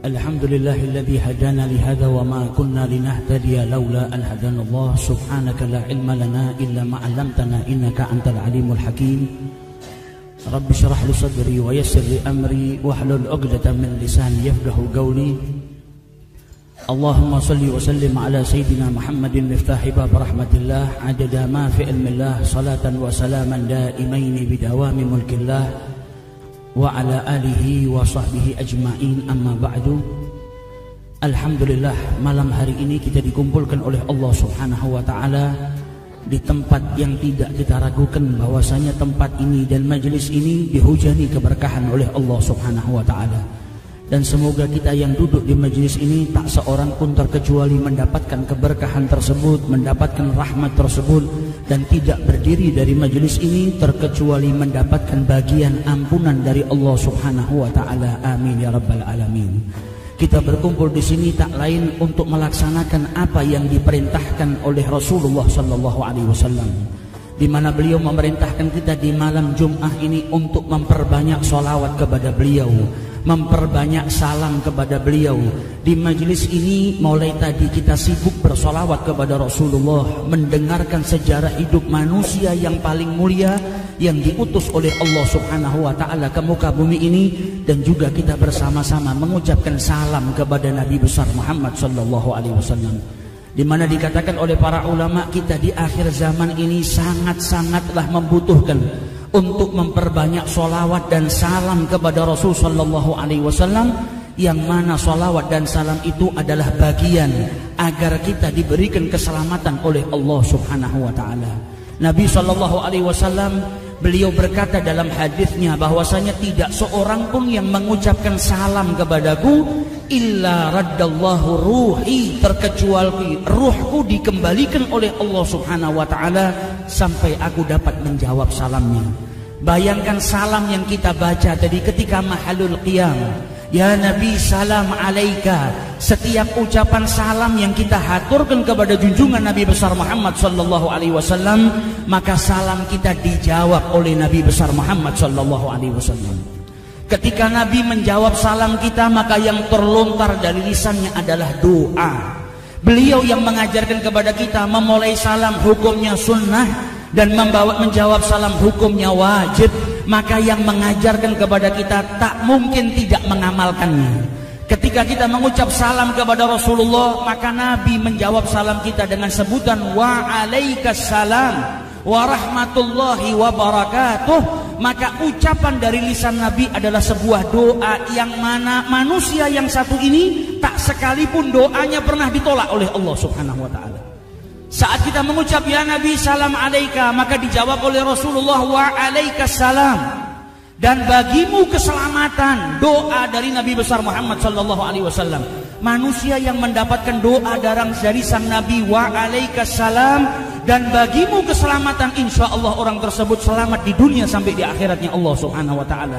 Alhamdulillahilladzi hadana lihada wa ma kunna linahtadiya laula an hadana Allah. Subhanaka la ilma lana illa ma 'allamtana innaka antal alimul hakim. Rabbi shrah li sadri wa yassir li amri wahlul 'uqdatam min lisani yafqahu qawli. Allahumma salli wa sallim ala sayyidina Muhammadin miftahi bab rahmatillah adada ma fi ilmillah salatan wa salaman daimaini bidawami mulkillah wa ala alihi wa sahbihi ajma'in, amma ba'du. Alhamdulillah, malam hari ini kita dikumpulkan oleh Allah subhanahu wa ta'ala di tempat yang tidak kita ragukan bahwasanya tempat ini dan majelis ini dihujani keberkahan oleh Allah subhanahu wa ta'ala. Dan semoga kita yang duduk di majelis ini tak seorang pun terkecuali mendapatkan keberkahan tersebut, mendapatkan rahmat tersebut, dan tidak berdiri dari majelis ini terkecuali mendapatkan bagian ampunan dari Allah subhanahu wa ta'ala. Amin ya rabbal alamin. Kita berkumpul di sini tak lain untuk melaksanakan apa yang diperintahkan oleh Rasulullah sallallahu alaihi wasallam, di mana beliau memerintahkan kita di malam Jumat ini untuk memperbanyak sholawat kepada beliau, memperbanyak salam kepada beliau. Di majelis ini mulai tadi kita sibuk bersolawat kepada Rasulullah, mendengarkan sejarah hidup manusia yang paling mulia yang diutus oleh Allah subhanahu wa ta'ala ke muka bumi ini, dan juga kita bersama-sama mengucapkan salam kepada Nabi besar Muhammad sallallahu alaihi wasallam, di mana dikatakan oleh para ulama kita di akhir zaman ini sangat-sangatlah membutuhkan untuk memperbanyak sholawat dan salam kepada Rasul sallallahu alaihi wasallam, yang mana sholawat dan salam itu adalah bagian agar kita diberikan keselamatan oleh Allah subhanahu wa ta'ala. Nabi sallallahu alaihi wasallam beliau berkata dalam hadisnya bahwasanya tidak seorang pun yang mengucapkan salam kepadaku illa raddallahu ruhi, terkecuali ruhku dikembalikan oleh Allah subhanahu wa ta'ala sampai aku dapat menjawab salamnya. Bayangkan salam yang kita baca tadi ketika mahalul qiyam, ya Nabi salam alaika. Setiap ucapan salam yang kita haturkan kepada junjungan Nabi besar Muhammad sallallahu alaihi wasallam, maka salam kita dijawab oleh Nabi besar Muhammad sallallahu alaihi wasallam. Ketika Nabi menjawab salam kita, maka yang terlontar dari lisannya adalah doa. Beliau yang mengajarkan kepada kita memulai salam hukumnya sunnah dan menjawab salam hukumnya wajib, maka yang mengajarkan kepada kita tak mungkin tidak mengamalkannya. Ketika kita mengucap salam kepada Rasulullah, maka Nabi menjawab salam kita dengan sebutan wa alaikassalam wa rahmatullahi wa barakatuh. Maka ucapan dari lisan Nabi adalah sebuah doa yang mana manusia yang satu ini tak sekalipun doanya pernah ditolak oleh Allah subhanahu wa ta'ala. Saat kita mengucap ya Nabi salam alaika, maka dijawab oleh Rasulullah wa alaikassalam. Dan bagimu keselamatan, doa dari Nabi besar Muhammad sallallahu alaihi wasallam. Manusia yang mendapatkan doa dari sang Nabi wa alaikassalam, dan bagimu keselamatan, insya Allah orang tersebut selamat di dunia sampai di akhiratnya Allah subhanahu wa ta'ala.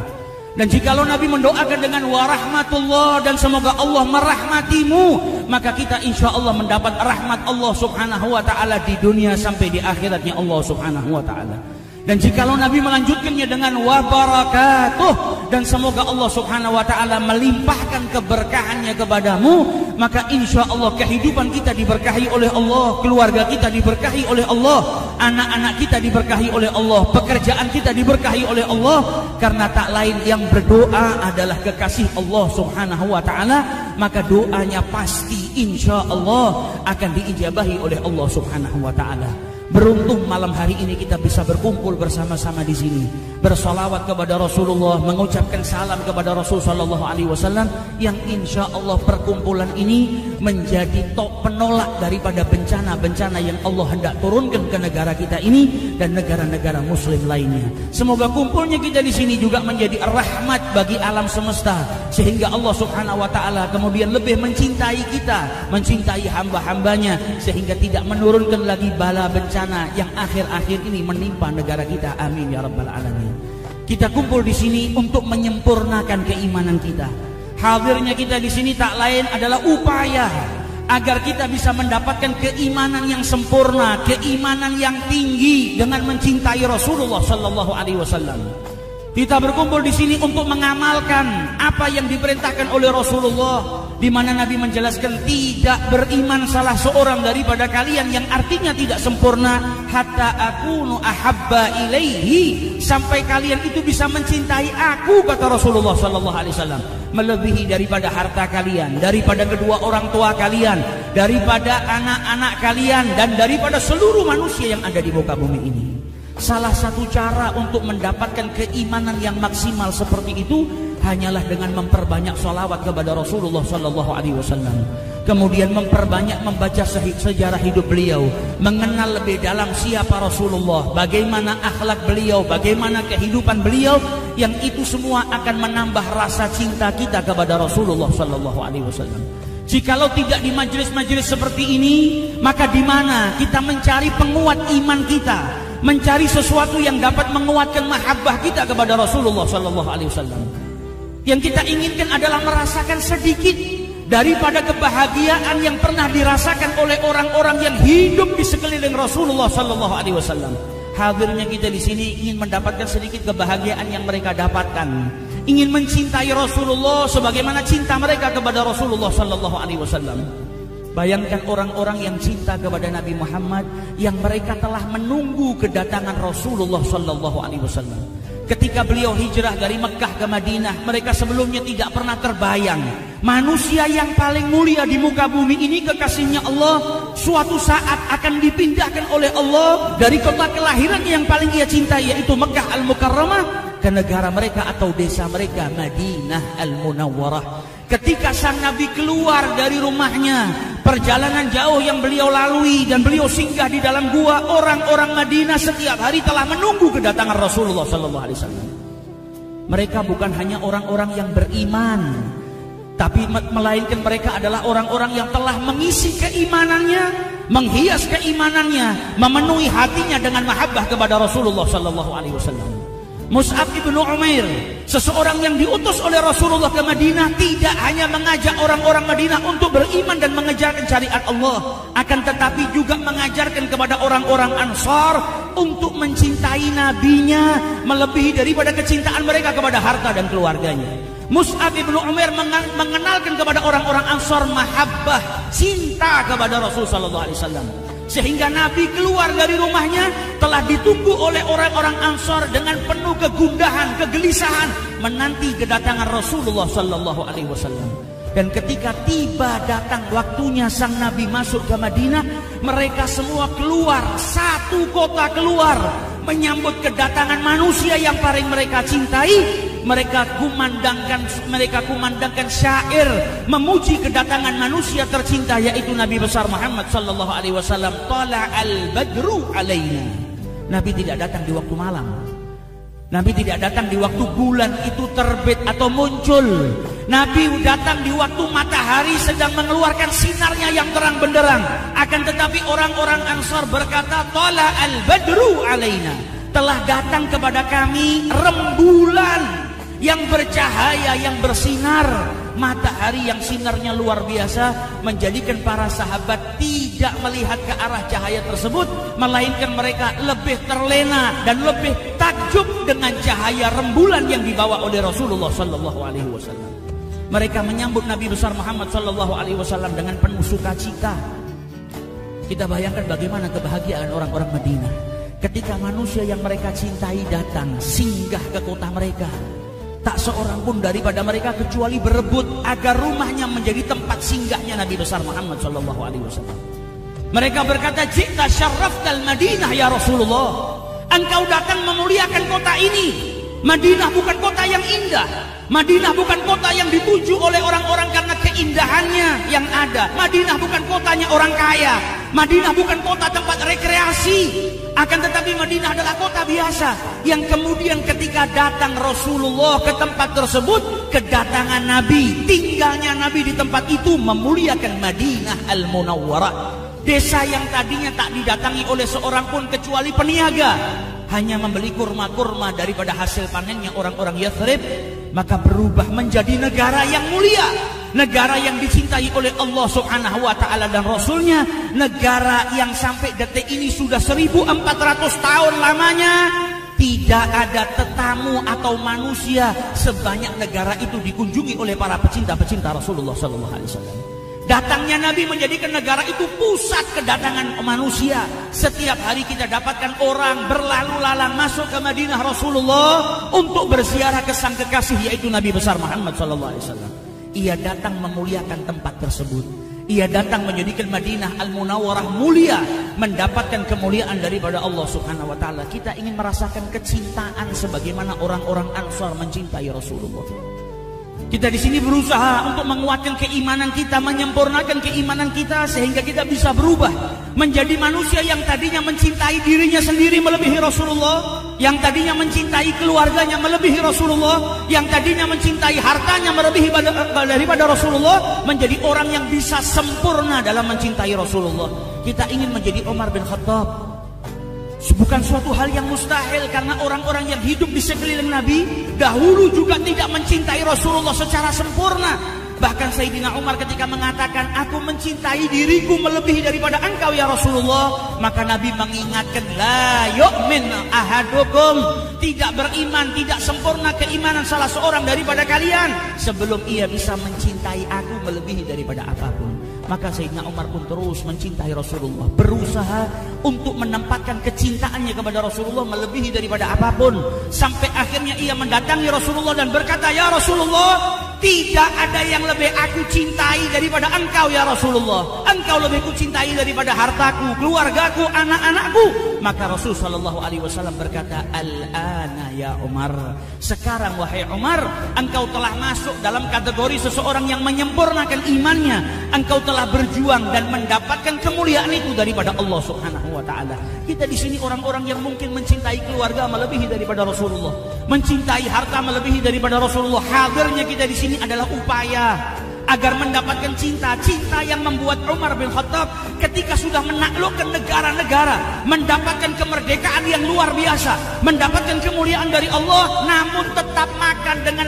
Dan jikalau Nabi mendoakan dengan warahmatullah dan semoga Allah merahmatimu, maka kita insya Allah mendapat rahmat Allah subhanahu wa ta'ala di dunia sampai di akhiratnya Allah subhanahu wa ta'ala. Dan jikalau Nabi melanjutkannya dengan wabarakatuh dan semoga Allah subhanahu wa ta'ala melimpahkan keberkahannya kepadamu, maka insya Allah kehidupan kita diberkahi oleh Allah, keluarga kita diberkahi oleh Allah, anak-anak kita diberkahi oleh Allah, pekerjaan kita diberkahi oleh Allah. Karena tak lain yang berdoa adalah kekasih Allah subhanahu wa ta'ala, maka doanya pasti insya Allah akan diijabahi oleh Allah subhanahu wa ta'ala. Beruntung malam hari ini kita bisa berkumpul bersama-sama di sini, bersolawat kepada Rasulullah, mengucapkan salam kepada Rasul sallallahu alaihi wasallam, yang insya Allah perkumpulan ini menjadi penolak daripada bencana-bencana yang Allah hendak turunkan ke negara kita ini dan negara-negara muslim lainnya. Semoga kumpulnya kita di sini juga menjadi rahmat bagi alam semesta, sehingga Allah subhanahu wa ta'ala kemudian lebih mencintai kita, mencintai hamba-hambanya, sehingga tidak menurunkan lagi bala bencana yang akhir-akhir ini menimpa negara kita. Amin ya rabbal alamin. Kita kumpul di sini untuk menyempurnakan keimanan kita. Hadirnya kita di sini tak lain adalah upaya agar kita bisa mendapatkan keimanan yang sempurna, keimanan yang tinggi dengan mencintai Rasulullah sallallahu alaihi wasallam. Kita berkumpul di sini untuk mengamalkan apa yang diperintahkan oleh Rasulullah, di mana Nabi menjelaskan tidak beriman salah seorang daripada kalian, yang artinya tidak sempurna, hatta akunu ahabba ilaihi, sampai kalian itu bisa mencintai aku, kata Rasulullah sallallahu alaihi wasallam, melebihi daripada harta kalian, daripada kedua orang tua kalian, daripada anak-anak kalian, dan daripada seluruh manusia yang ada di muka bumi ini. Salah satu cara untuk mendapatkan keimanan yang maksimal seperti itu hanyalah dengan memperbanyak sholawat kepada Rasulullah sallallahu alaihi wasallam. Kemudian memperbanyak membaca sejarah hidup beliau, mengenal lebih dalam siapa Rasulullah, bagaimana akhlak beliau, bagaimana kehidupan beliau, yang itu semua akan menambah rasa cinta kita kepada Rasulullah sallallahu alaihi wasallam. Jikalau tidak di majelis-majelis seperti ini, maka di mana kita mencari penguat iman kita, mencari sesuatu yang dapat menguatkan mahabbah kita kepada Rasulullah sallallahu alaihi wasallam. Yang kita inginkan adalah merasakan sedikit daripada kebahagiaan yang pernah dirasakan oleh orang-orang yang hidup di sekeliling Rasulullah sallallahu alaihi wasallam. Hadirnya kita di sini ingin mendapatkan sedikit kebahagiaan yang mereka dapatkan, ingin mencintai Rasulullah sebagaimana cinta mereka kepada Rasulullah sallallahu alaihi wasallam. Bayangkan orang-orang yang cinta kepada Nabi Muhammad, yang mereka telah menunggu kedatangan Rasulullah sallallahu alaihi wasallam. Ketika beliau hijrah dari Mekah ke Madinah, mereka sebelumnya tidak pernah terbayang manusia yang paling mulia di muka bumi ini, kekasihnya Allah, suatu saat akan dipindahkan oleh Allah dari kota kelahirannya yang paling ia cintai, yaitu Mekah Al-Mukarramah, ke negara mereka atau desa mereka, Madinah Al-Munawwarah. Ketika sang Nabi keluar dari rumahnya, perjalanan jauh yang beliau lalui dan beliau singgah di dalam gua, orang-orang Madinah setiap hari telah menunggu kedatangan Rasulullah sallallahu alaihi wasallam. Mereka bukan hanya orang-orang yang beriman, tapi melainkan mereka adalah orang-orang yang telah mengisi keimanannya, menghias keimanannya, memenuhi hatinya dengan mahabbah kepada Rasulullah sallallahu alaihi wasallam. Mus'ab ibnu Umair, seseorang yang diutus oleh Rasulullah ke Madinah, tidak hanya mengajak orang-orang Madinah untuk beriman dan mengejarkan syariat Allah, akan tetapi juga mengajarkan kepada orang-orang Ansar untuk mencintai nabinya melebihi daripada kecintaan mereka kepada harta dan keluarganya. Mus'ab ibnu Umair mengenalkan kepada orang-orang Ansar mahabbah, cinta kepada Rasul sallallahu alaihi wasallam, sehingga Nabi keluar dari rumahnya telah ditunggu oleh orang-orang Ansar dengan penuh kegundahan, kegelisahan, menanti kedatangan Rasulullah sallallahu alaihi wasallam. Dan ketika tiba datang waktunya sang Nabi masuk ke Madinah, mereka semua keluar, satu kota keluar, menyambut kedatangan manusia yang paling mereka cintai. Mereka kumandangkan syair memuji kedatangan manusia tercinta, yaitu Nabi besar Muhammad sallallahu alaihi wasallam. Tala'al badru alaina. Nabi tidak datang di waktu malam. Nabi tidak datang di waktu bulan itu terbit atau muncul. Nabi datang di waktu matahari sedang mengeluarkan sinarnya yang terang benderang. Akan tetapi orang-orang Ansar berkata, Tala'al badru alaina. Telah datang kepada kami rembulan yang bercahaya, yang bersinar. Matahari yang sinarnya luar biasa menjadikan para sahabat tidak melihat ke arah cahaya tersebut, melainkan mereka lebih terlena dan lebih takjub dengan cahaya rembulan yang dibawa oleh Rasulullah sallallahu alaihi wasallam. Mereka menyambut Nabi besar Muhammad sallallahu alaihi wasallam dengan penuh sukacita. Kita bayangkan bagaimana kebahagiaan orang-orang Madinah ketika manusia yang mereka cintai datang singgah ke kota mereka. Tak seorang pun daripada mereka kecuali berebut agar rumahnya menjadi tempat singgahnya Nabi besar Muhammad sallallahu alaihi wasallam. Mereka berkata, "Jita syarraftal Madinah ya Rasulullah." Engkau datang memuliakan kota ini. Madinah bukan kota yang indah. Madinah bukan kota yang dituju oleh orang-orang karena keindahannya yang ada. Madinah bukan kotanya orang kaya. Madinah bukan kota tempat rekreasi. Akan tetapi Madinah adalah kota biasa, yang kemudian ketika datang Rasulullah ke tempat tersebut, kedatangan Nabi, tinggalnya Nabi di tempat itu memuliakan Madinah Al-Munawwarah. Desa yang tadinya tak didatangi oleh seorang pun kecuali peniaga, hanya membeli kurma-kurma daripada hasil panennya orang-orang Yathrib, maka berubah menjadi negara yang mulia, negara yang dicintai oleh Allah Subhanahu wa ta'ala dan Rasulnya, negara yang sampai detik ini sudah 1400 tahun lamanya tidak ada tetamu atau manusia sebanyak negara itu dikunjungi oleh para pecinta-pecinta Rasulullah SAW. Datangnya Nabi menjadikan negara itu pusat kedatangan manusia. Setiap hari kita dapatkan orang berlalu lalang masuk ke Madinah Rasulullah untuk berziarah ke sang kekasih, yaitu Nabi besar Muhammad SAW. Ia datang memuliakan tempat tersebut. Ia datang menjadikan Madinah Al-Munawwarah mulia, mendapatkan kemuliaan daripada Allah Subhanahu wa taala. Kita ingin merasakan kecintaan sebagaimana orang-orang Ansar mencintai Rasulullah. Kita di sini berusaha untuk menguatkan keimanan kita, menyempurnakan keimanan kita sehingga kita bisa berubah menjadi manusia yang tadinya mencintai dirinya sendiri melebihi Rasulullah, yang tadinya mencintai keluarganya melebihi Rasulullah, yang tadinya mencintai hartanya melebihi daripada Rasulullah, menjadi orang yang bisa sempurna dalam mencintai Rasulullah. Kita ingin menjadi Umar bin Khattab. Bukan suatu hal yang mustahil, karena orang-orang yang hidup di sekeliling Nabi dahulu juga tidak mencintai Rasulullah secara sempurna. Bahkan Sayyidina Umar ketika mengatakan, aku mencintai diriku melebihi daripada engkau ya Rasulullah, maka Nabi mengingatkan, la yu'min ahadukum, tidak beriman, tidak sempurna keimanan salah seorang daripada kalian sebelum ia bisa mencintai aku melebihi daripada apapun. Maka Sayyidina Umar pun terus mencintai Rasulullah, berusaha untuk menempatkan kecintaannya kepada Rasulullah melebihi daripada apapun, sampai akhirnya ia mendatangi Rasulullah dan berkata, ya Rasulullah, tidak ada yang lebih aku cintai daripada engkau ya Rasulullah. Engkau lebih kucintai daripada hartaku, keluargaku, anak-anakku. Maka Rasulullah SAW berkata, al-ana ya Umar, sekarang wahai Umar, engkau telah masuk dalam kategori seseorang yang menyempurnakan imannya. Engkau telah berjuang dan mendapatkan kemuliaan itu daripada Allah Subhanahu wa taala. Kita di sini orang-orang yang mungkin mencintai keluarga melebihi daripada Rasulullah, mencintai harta melebihi daripada Rasulullah. Hadirnya kita di sini adalah upaya agar mendapatkan cinta yang membuat Umar bin Khattab ketika sudah menaklukkan negara-negara, mendapatkan kemerdekaan yang luar biasa, mendapatkan kemuliaan dari Allah, namun tetap makan dengan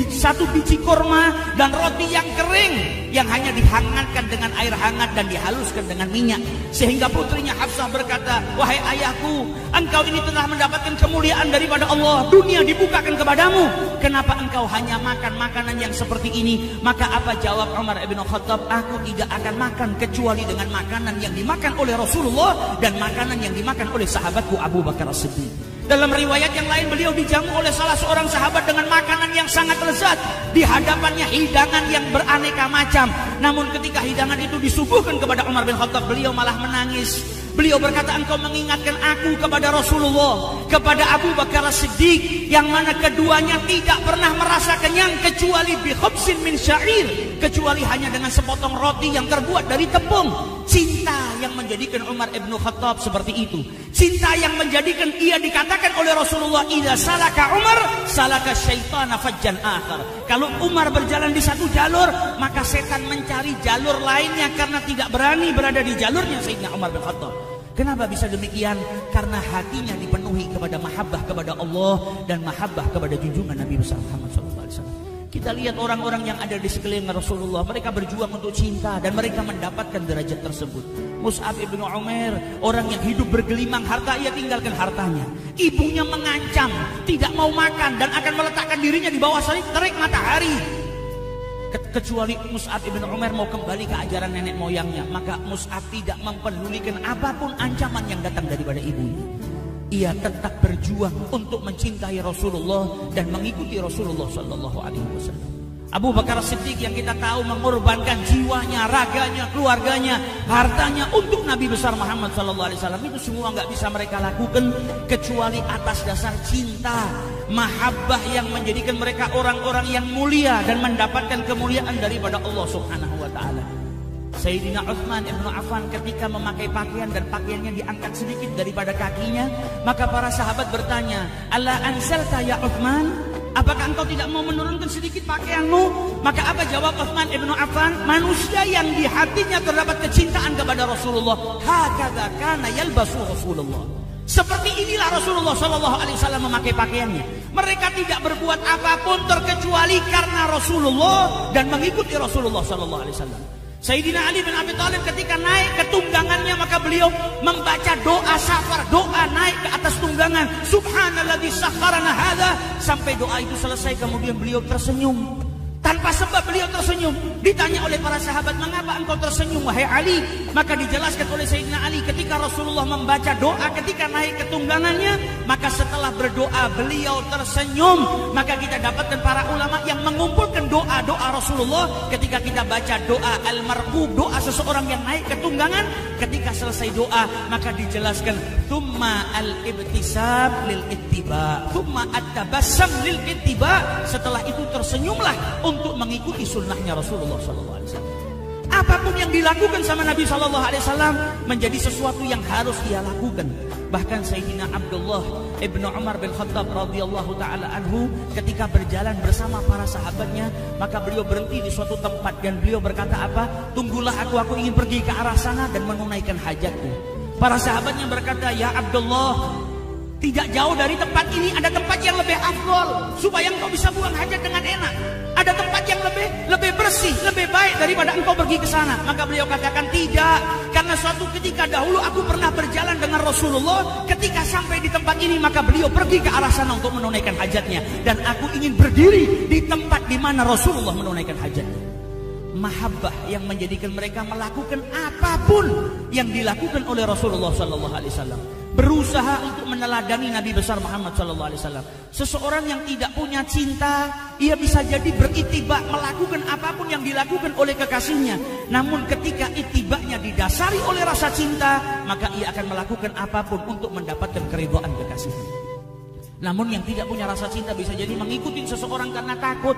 satu biji kurma dan roti yang kering yang hanya dihangatkan dengan air hangat dan dihaluskan dengan minyak, sehingga putrinya Hafsah berkata, wahai ayahku, engkau ini telah mendapatkan kemuliaan daripada Allah, dunia dibukakan kepadamu, kenapa engkau hanya makan makanan yang seperti ini? Maka apa jawab Umar bin Khattab? Aku tidak akan makan kecuali dengan makanan yang dimakan oleh Rasulullah dan makanan yang dimakan oleh sahabatku Abu Bakar As-Siddiq. Dalam riwayat yang lain, beliau dijamu oleh salah seorang sahabat dengan makanan yang sangat lezat. Di hadapannya hidangan yang beraneka macam. Namun ketika hidangan itu disuguhkan kepada Umar bin Khattab, beliau malah menangis. Beliau berkata, engkau mengingatkan aku kepada Rasulullah, kepada Abu Bakar As-Siddiq, yang mana keduanya tidak pernah merasa kenyang kecuali bi khubsin min sya'ir, kecuali hanya dengan sepotong roti yang terbuat dari tepung. Cinta yang menjadikan Umar ibn Khattab seperti itu. Cinta yang menjadikan ia dikatakan oleh Rasulullah, idza salaka Umar salaka syaitana fajjan akhar. Kalau Umar berjalan di satu jalur, maka setan mencari jalur lainnya karena tidak berani berada di jalurnya Sayyidina Umar bin Khattab. Kenapa bisa demikian? Karena hatinya dipenuhi kepada mahabbah kepada Allah dan mahabbah kepada junjungan Nabi besar Muhammad SAW. Kita lihat orang-orang yang ada di sekeliling Rasulullah, mereka berjuang untuk cinta dan mereka mendapatkan derajat tersebut. Mus'ab ibn Umair, orang yang hidup bergelimang harta, ia tinggalkan hartanya. Ibunya mengancam, tidak mau makan dan akan meletakkan dirinya di bawah terik matahari. Kecuali Mus'ab ibn Umair mau kembali ke ajaran nenek moyangnya, maka Mus'ab tidak mempedulikan apapun ancaman yang datang daripada ibunya. Ia tetap berjuang untuk mencintai Rasulullah dan mengikuti Rasulullah Sallallahu Alaihi Wasallam. Abu Bakar Siddiq yang kita tahu mengorbankan jiwanya, raganya, keluarganya, hartanya untuk Nabi besar Muhammad Sallallahu Alaihi Wasallam, itu semua nggak bisa mereka lakukan kecuali atas dasar cinta, mahabbah yang menjadikan mereka orang-orang yang mulia dan mendapatkan kemuliaan daripada Allah Subhanahu Wa Taala. Sayyidina Utsman ibn Affan ketika memakai pakaian dan pakaiannya diangkat sedikit daripada kakinya, maka para sahabat bertanya, "Alla ansalta ya Utsman? Apakah engkau tidak mau menurunkan sedikit pakaianmu?" Maka apa jawab Utsman ibn Affan? Manusia yang di hatinya terdapat kecintaan kepada Rasulullah, hakadza kana yalbasu Rasulullah. Seperti inilah Rasulullah Sallallahu Alaihi Wasallam memakai pakaiannya. Mereka tidak berbuat apapun terkecuali karena Rasulullah dan mengikuti Rasulullah Sallallahu Alaihi Wasallam. Sayyidina Ali bin Abi Thalib ketika naik ke tunggangannya, maka beliau membaca doa safar, doa naik ke atas tunggangan. Subhanalladzi sakharana hadza, sampai doa itu selesai kemudian beliau tersenyum. Tanpa sebab beliau tersenyum. Ditanya oleh para sahabat, mengapa engkau tersenyum wahai Ali? Maka dijelaskan oleh Sayyidina Ali, ketika Rasulullah membaca doa ketika naik ke tunggangannya, maka setelah berdoa beliau tersenyum. Maka kita dapatkan para ulama yang mengumpulkan doa-doa Rasulullah ketika kita baca doa al-marqub, doa seseorang yang naik ke tunggangan. Ketika selesai doa maka dijelaskan thumma al-ibtisam lil ittiba, thumma at-tabassam lil ittiba. Setelah itu tersenyumlah untuk mengikuti sunnahnya Rasulullah SAW. Apapun yang dilakukan sama Nabi SAW menjadi sesuatu yang harus dia lakukan. Bahkan Sayyidina Abdullah ibnu Umar bin Khattab radhiyallahu taala anhu ketika berjalan bersama para sahabatnya, maka beliau berhenti di suatu tempat dan beliau berkata apa? Tunggulah aku ingin pergi ke arah sana dan menunaikan hajatku. Para sahabatnya berkata, ya Abdullah, tidak jauh dari tempat ini ada tempat yang lebih afdol supaya engkau bisa buang hajat dengan enak. Ada tempat yang lebih bersih, lebih baik daripada engkau pergi ke sana. Maka beliau katakan tidak, karena suatu ketika dahulu aku pernah berjalan dengan Rasulullah. Ketika sampai di tempat ini maka beliau pergi ke arah sana untuk menunaikan hajatnya, dan aku ingin berdiri di tempat di mana Rasulullah menunaikan hajatnya. Mahabbah yang menjadikan mereka melakukan apapun yang dilakukan oleh Rasulullah SAW. Berusaha untuk meneladani Nabi besar Muhammad SAW. Seseorang yang tidak punya cinta, ia bisa jadi beritibak melakukan apapun yang dilakukan oleh kekasihnya. Namun ketika itibaknya didasari oleh rasa cinta, maka ia akan melakukan apapun untuk mendapatkan keridhaan kekasihnya. Namun yang tidak punya rasa cinta bisa jadi mengikuti seseorang karena takut,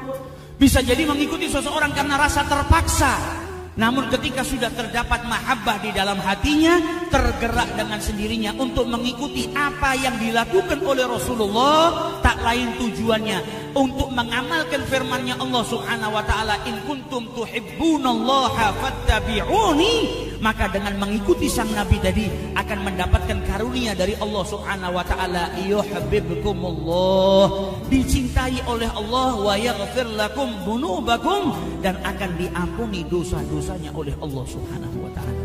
bisa jadi mengikuti seseorang karena rasa terpaksa. Namun ketika sudah terdapat mahabbah di dalam hatinya, tergerak dengan sendirinya untuk mengikuti apa yang dilakukan oleh Rasulullah, tak lain tujuannya untuk mengamalkan firman-Nya Allah Subhanahu wa taala, in kuntum tuhibbunallaha fattabi'uni. Maka dengan mengikuti sang Nabi tadi akan mendapatkan karunia dari Allah Subhanahu wa taala, yuhibbukumullah, dicintai oleh Allah, wa yaghfir lakum dzunubakum, dan akan diampuni dosa-dosanya oleh Allah Subhanahu wa taala.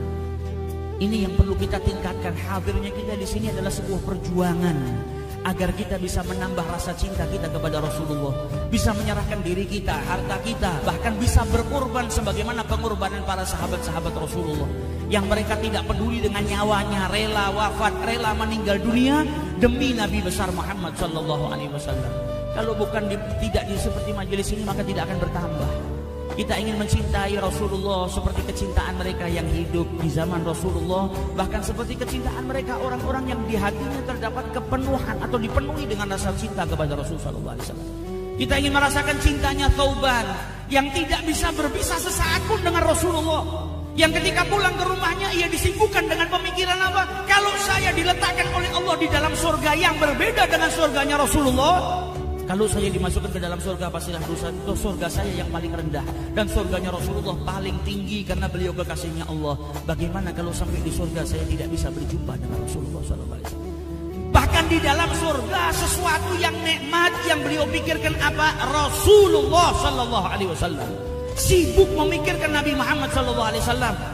Ini yang perlu kita tingkatkan. Hadirnya kita di sini adalah sebuah perjuangan agar kita bisa menambah rasa cinta kita kepada Rasulullah, bisa menyerahkan diri kita, harta kita, bahkan bisa berkorban sebagaimana pengorbanan para sahabat-sahabat Rasulullah yang mereka tidak peduli dengan nyawanya, rela wafat, rela meninggal dunia demi Nabi besar Muhammad SAW. Kalau bukan tidak seperti majelis ini maka tidak akan bertambah. Kita ingin mencintai Rasulullah seperti kecintaan mereka yang hidup di zaman Rasulullah, bahkan seperti kecintaan mereka orang-orang yang di hatinya terdapat kepenuhan atau dipenuhi dengan rasa cinta kepada Rasulullah SAW. Kita ingin merasakan cintanya Thauban yang tidak bisa berpisah sesaat pun dengan Rasulullah, yang ketika pulang ke rumahnya ia disibukkan dengan pemikiran apa? Kalau saya diletakkan oleh Allah di dalam surga yang berbeda dengan surganya Rasulullah, kalau saya dimasukkan ke dalam surga, pastilah surga saya yang paling rendah dan surganya Rasulullah paling tinggi karena beliau kekasihnya Allah. Bagaimana kalau sampai di surga saya tidak bisa berjumpa dengan Rasulullah SAW? Bahkan di dalam surga sesuatu yang nikmat yang beliau pikirkan apa? Rasulullah SAW. Sibuk memikirkan Nabi Muhammad SAW,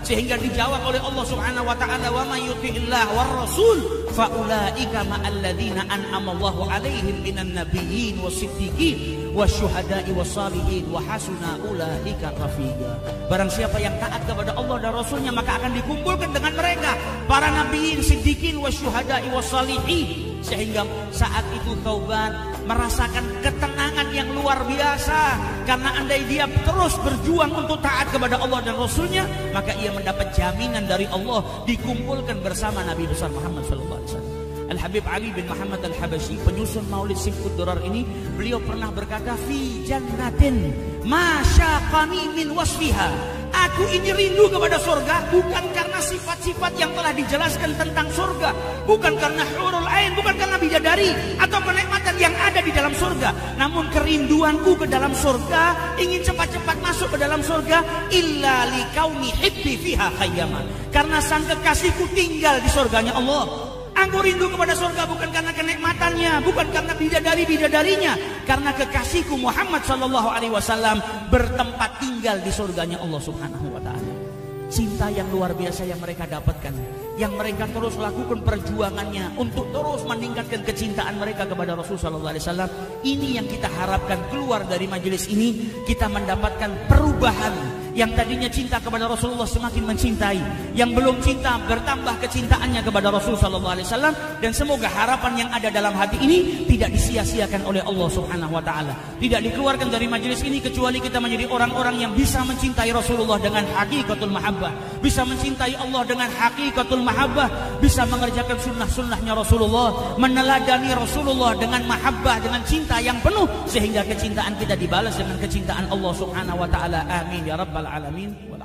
sehingga dijawab oleh Allah Subhanahu wa taala, wa may yuti'illah war rasul fa ulaika ma'al ladzina an'ama Allahu 'alaihim minan nabiyyin wasiddiqin wasyuhada'i wassalihin wa hasuna ulaika rafiqa. Barang siapa yang taat kepada Allah dan Rasulnya maka akan dikumpulkan dengan mereka para nabiyin, siddiqin, wasyuhada'i wassalihin. Sehingga saat itu Thauban merasakan ketenangan yang luar biasa, karena andai dia terus berjuang untuk taat kepada Allah dan Rasulnya, maka ia mendapat jaminan dari Allah dikumpulkan bersama Nabi besar Muhammad SAW. Al-Habib Ali bin Muhammad Al-Habashi, penyusun Maulid Simkud Durar ini, beliau pernah berkata, fi jannatin ma syaqani min wasfiha. Aku ini rindu kepada surga bukan karena sifat-sifat yang telah dijelaskan tentang surga, bukan karena hurul ain, bukan karena bidadari atau kenikmatan yang ada di dalam surga. Namun kerinduanku ke dalam surga, ingin cepat-cepat masuk ke dalam surga, illa likauni hibbi fiha khayyama, karena sang kekasihku tinggal di surganya Allah. Aku rindu kepada surga bukan karena kenikmatannya, bukan karena bidadari-bidadarinya, karena kekasihku Muhammad SAW bertempat tinggal di surganya Allah Subhanahu wa taala. cinta yang luar biasa yang mereka dapatkan, yang mereka terus lakukan perjuangannya untuk terus meningkatkan kecintaan mereka kepada Rasulullah SAW. Ini yang kita harapkan keluar dari majelis ini, kita mendapatkan perubahan. Yang tadinya cinta kepada Rasulullah semakin mencintai, yang belum cinta bertambah kecintaannya kepada Rasulullah SAW. Dan semoga harapan yang ada dalam hati ini tidak disia-siakan oleh Allah Subhanahu Wa Taala, tidak dikeluarkan dari majelis ini kecuali kita menjadi orang-orang yang bisa mencintai Rasulullah dengan hakikatul mahabbah, bisa mencintai Allah dengan hakikatul mahabbah, bisa mengerjakan sunnah-sunnahnya Rasulullah, meneladani Rasulullah dengan mahabbah, dengan cinta yang penuh, sehingga kecintaan kita dibalas dengan kecintaan Allah Subhanahu Wa Taala. Amin ya rabbal alamin wal